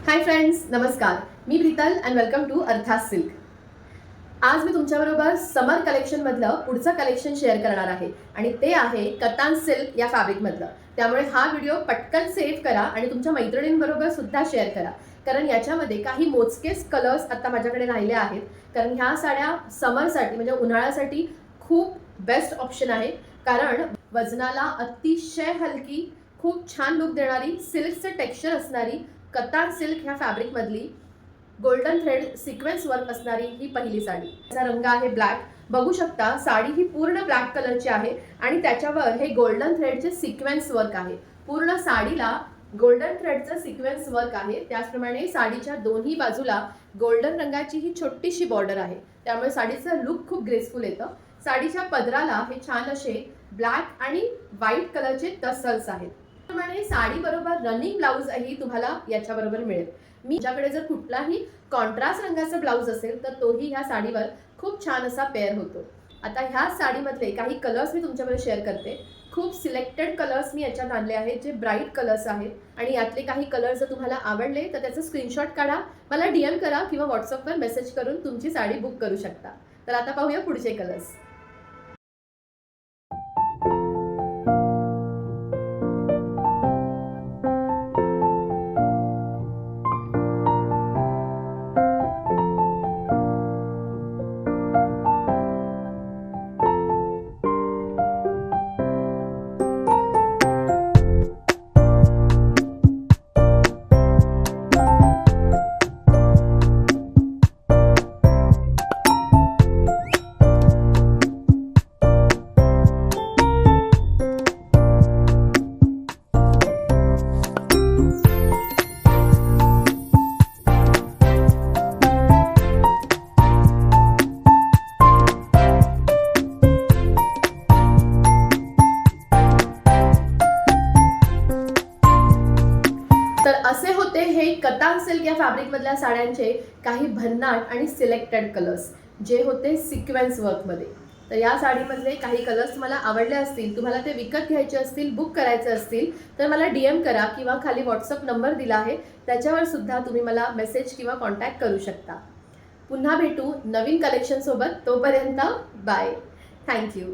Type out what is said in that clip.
Hi friends, नमस्कार. मी Preetal and welcome to अर्थास silk. आज मी तुमच्याबरोबर समर कलेक्शनमधलं पुढचं कलेक्शन शेअर करणार आहे आणि ते आहे कतान सिल्क या फॅब्रिकमधलं. त्यामुळे हा व्हिडिओ पटकन सेव्ह करा आणि तुमच्या मैत्रिणींबरोबर सुद्धा शेअर करा, कारण याच्यामध्ये काही मोजकेच कलर्स आता माझ्याकडे राहिले आहेत. कारण ह्या साड्या समरसाठी म्हणजे उन्हाळ्यासाठी खूप बेस्ट ऑप्शन आहे, कारण वजनाला अतिशय हलकी, खूप छान लुक देणारी, सिल्कचं टेक्स्चर असणारी कतान सिल्क ह्या फॅब्रिकमधली गोल्डन थ्रेड सिक्वेन्स वर्क असणारी ही पहिली साडी. त्याचा रंग आहे ब्लॅक. बघू शकता साडी ही पूर्ण ब्लॅक कलरची आहे आणि त्याच्यावर हे गोल्डन थ्रेडचे सिक्वेन्स वर्क आहे. पूर्ण साडीला गोल्डन थ्रेडचं सिक्वेन्स वर्क आहे. त्याचप्रमाणे साडीच्या दोन्ही बाजूला गोल्डन रंगाची ही छोटीशी बॉर्डर आहे, त्यामुळे साडीचं लुक खूप ग्रेसफुल येतं. साडीच्या पदराला हे छान असे ब्लॅक आणि व्हाईट कलरचे टसल्स आहेत. त्याप्रमाणे साडी बरोबर रनिंग ब्लाऊजही तुम्हाला याच्याबरोबर मिळेल. तुमच्याकडे जर कुठलाही कॉन्ट्रास्ट रंगाचा ब्लाऊज असेल तर तोही ह्या साडीवर खूप छान असा पेअर होतो. आता ह्या साडीमधले काही कलर्स मी तुमच्याबरोबर शेअर करते. खूप सिलेक्टेड कलर्स मी याच्यात आणले आहेत, जे ब्राईट कलर्स आहेत. आणि यातले काही कलर्स जर तुम्हाला आवडले तर त्याचं स्क्रीनशॉट काढा, मला DM करा किंवा व्हॉट्सअपवर मेसेज करून तुमची साडी बुक करू शकता. तर आता पाहूया पुढचे कलर्स. तर असे होते हे कतान सिल्क या फॅब्रिकमधल्या साड्यांचे काही भन्नाट आणि सिलेक्टेड कलर्स, जे होते सिक्वेन्स वर्कमध्ये. तर या साडीमधले काही कलर्स तुम्हाला आवडले असतील, तुम्हाला ते विकत घ्यायचे असतील, बुक करायचे असतील तर मला DM करा किंवा खाली व्हॉट्सअप नंबर दिला आहे त्याच्यावर सुद्धा तुम्ही मला मेसेज किंवा कॉन्टॅक्ट करू शकता. पुन्हा भेटू नवीन कलेक्शनसोबत. तोपर्यंत बाय. थँक्यू.